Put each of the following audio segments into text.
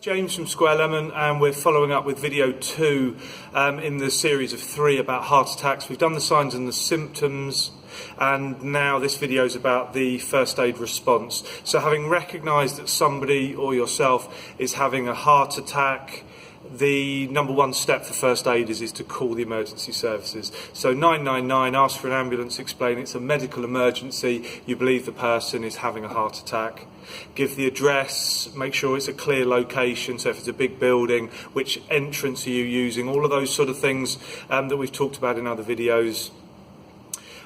James from Square Lemon, and we're following up with video 2 in the series of 3 about heart attacks. We've done the signs and the symptoms, and now this video is about the first aid response. So having recognised that somebody or yourself is having a heart attack, the number one step for first aid is to call the emergency services. So 999, ask for an ambulance, explain it's a medical emergency, you believe the person is having a heart attack. Give the address, make sure it's a clear location, so if it's a big building, which entrance are you using, all of those sort of things that we've talked about in other videos.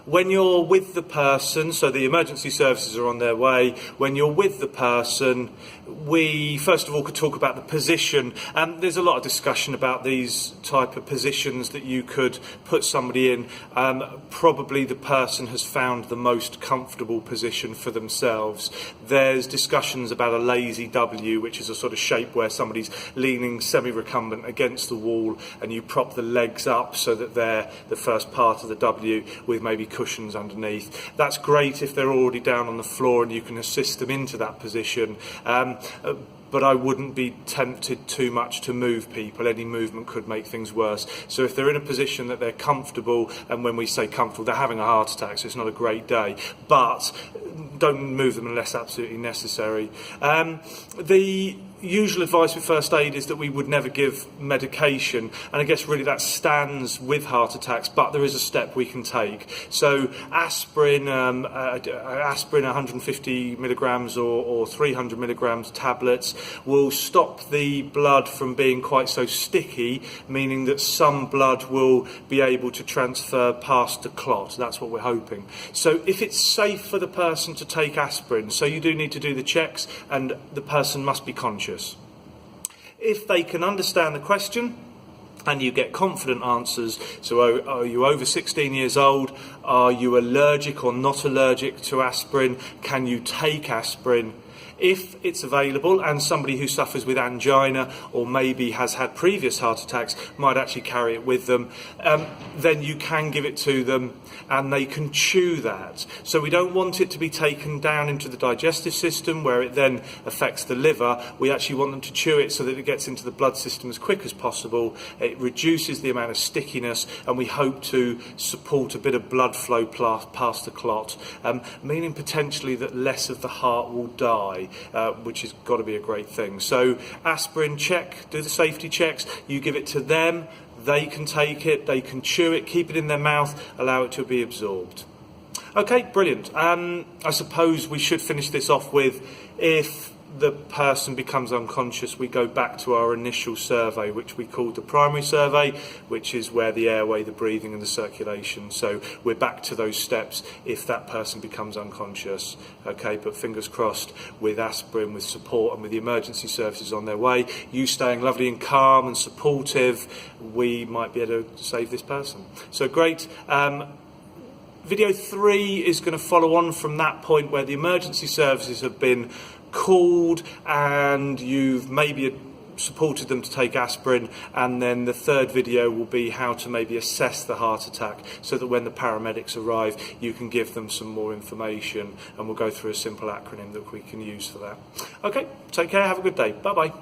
When you're with the person, so the emergency services are on their way, when you're with the person, we first of all could talk about the position. There's a lot of discussion about these type of positions that you could put somebody in. Probably the person has found the most comfortable position for themselves. There's discussions about a lazy W, which is a sort of shape where somebody's leaning semi-recumbent against the wall and you prop the legs up so that they're the first part of the W with maybe cushions underneath. That's great if they're already down on the floor and you can assist them into that position. But I wouldn't be tempted too much to move people. Any movement could make things worse. So if they're in a position that they're comfortable, and when we say comfortable, they're having a heart attack, so it's not a great day, but don't move them unless absolutely necessary. The usual advice with first aid is that we would never give medication, and I guess really that stands with heart attacks, but there is a step we can take. So aspirin, aspirin 150 milligrams or 300 milligrams tablets will stop the blood from being quite so sticky, meaning that some blood will be able to transfer past the clot. That's what we're hoping. So if it's safe for the person to take aspirin, so you do need to do the checks and the person must be conscious. If they can understand the question and you get confident answers, so are you over 16 years old, are you allergic or not allergic to aspirin, can you take aspirin? If it's available and somebody who suffers with angina or maybe has had previous heart attacks might actually carry it with them, then you can give it to them and they can chew that. So we don't want it to be taken down into the digestive system where it then affects the liver. We actually want them to chew it so that it gets into the blood system as quick as possible. It reduces the amount of stickiness and we hope to support a bit of blood flow past the clot, meaning potentially that less of the heart will die. Which has got to be a great thing. So aspirin, check, do the safety checks, you give it to them, they can take it, they can chew it, keep it in their mouth, allow it to be absorbed. Okay, brilliant. I suppose we should finish this off with, if the person becomes unconscious, we go back to our initial survey, which we called the primary survey, which is where the airway, the breathing and the circulation. So we're back to those steps if that person becomes unconscious. Okay, but fingers crossed, with aspirin, with support and with the emergency services on their way, you staying lovely and calm and supportive, we might be able to save this person. So great. Video 3 is going to follow on from that point where the emergency services have been called and you've maybe supported them to take aspirin, and then the third video will be how to maybe assess the heart attack so that when the paramedics arrive you can give them some more information, and we'll go through a simple acronym that we can use for that. Okay, take care, have a good day, bye bye.